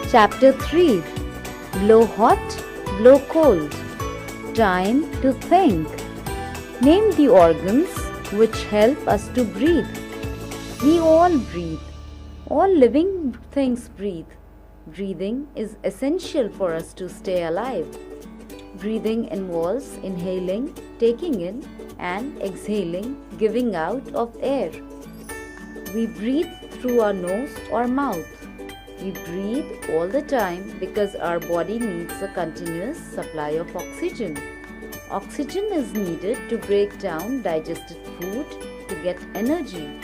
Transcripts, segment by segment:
Chapter 3. Blow hot, blow cold. Time to think. Name the organs which help us to breathe. We all breathe. All living things breathe. Breathing is essential for us to stay alive. Breathing involves inhaling, taking in, and exhaling, giving out of air. We breathe through our nose or mouth. We breathe all the time because our body needs a continuous supply of oxygen. Oxygen is needed to break down digested food to get energy.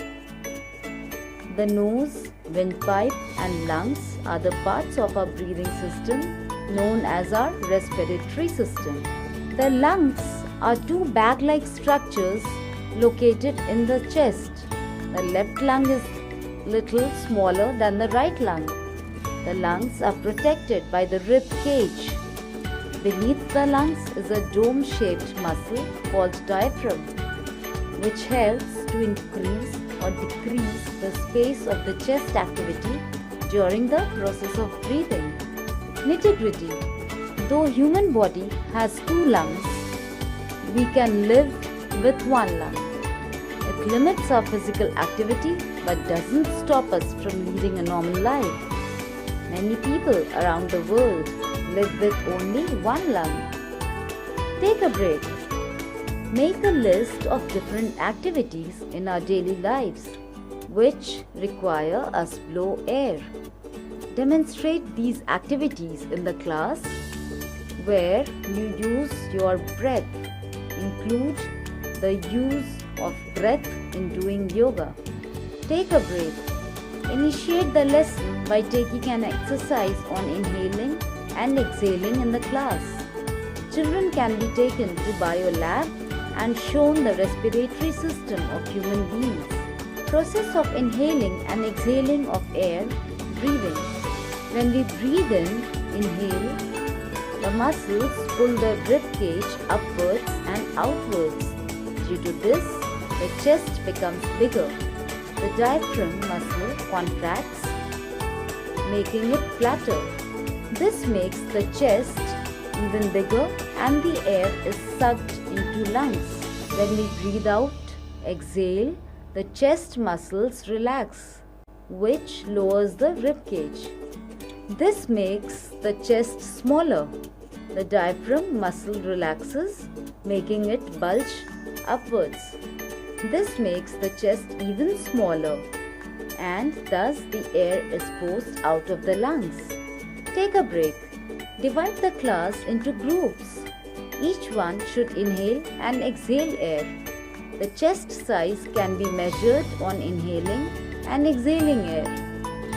The nose, windpipe, and lungs are the parts of our breathing system known as our respiratory system. The lungs are two bag-like structures located in the chest. The left lung is little smaller than the right lung. The lungs are protected by the rib cage. Beneath the lungs is a dome-shaped muscle called diaphragm, which helps to increase or decrease the space of the chest activity during the process of breathing. Nitty-gritty. Though human body has two lungs, we can live with one lung. It limits our physical activity but doesn't stop us from leading a normal life. Many people around the world live with only one lung. Take a break. Make a list of different activities in our daily lives which require us blow air. Demonstrate these activities in the class where you use your breath. Include the use of breath in doing yoga. Take a break. Initiate the lesson by taking an exercise on inhaling and exhaling in the class. Children can be taken to biolab and shown the respiratory system of human beings. Process of inhaling and exhaling of air, breathing. When we breathe in, inhale, the muscles pull the rib cage upwards and outwards. Due to this, the chest becomes bigger. The diaphragm muscle contracts, making it flatter. This makes the chest even bigger and the air is sucked into lungs. When we breathe out, exhale, the chest muscles relax, which lowers the rib cage. This makes the chest smaller. The diaphragm muscle relaxes, making it bulge upwards. This makes the chest even smaller and thus the air is forced out of the lungs. Take a break. Divide the class into groups. Each one should inhale and exhale air. The chest size can be measured on inhaling and exhaling air.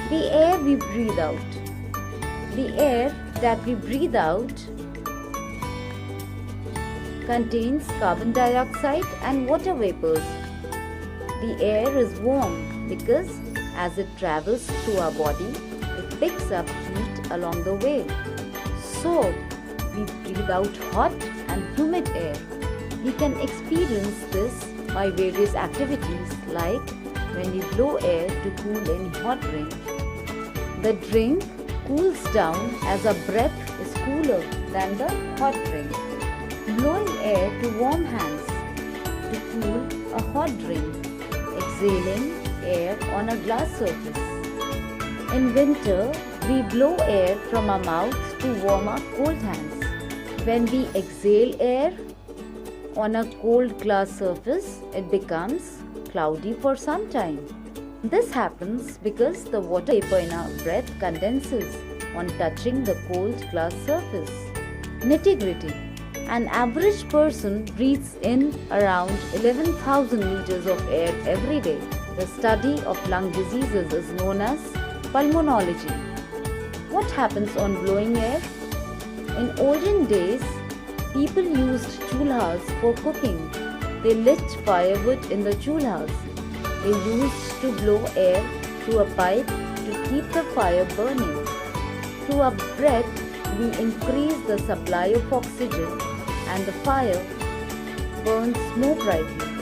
The air we breathe out. The air that we breathe out contains carbon dioxide and water vapors. The air is warm because as it travels through our body, it picks up heat along the way. So, we breathe out hot and humid air. We can experience this by various activities like when we blow air to cool any hot drink. The drink cools down as our breath is cooler than the hot drink. Blowing air to warm hands to cool a hot drink. Exhaling air on a glass surface. In winter, we blow air from our mouths to warm our cold hands. When we exhale air on a cold glass surface, it becomes cloudy for some time. This happens because the water vapor in our breath condenses on touching the cold glass surface. Nitty-gritty. An average person breathes in around 11,000 liters of air every day. The study of lung diseases is known as pulmonology. What happens on blowing air? In olden days, people used chulhas for cooking. They lit firewood in the chulhas. They used to blow air through a pipe to keep the fire burning. Through our breath, we increase the supply of oxygen and the fire burns more brightly.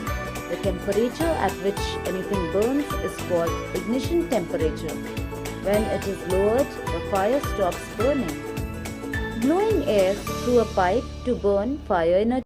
The temperature at which anything burns is called ignition temperature. When it is lowered, the fire stops burning. Blowing air through a pipe to burn fire in a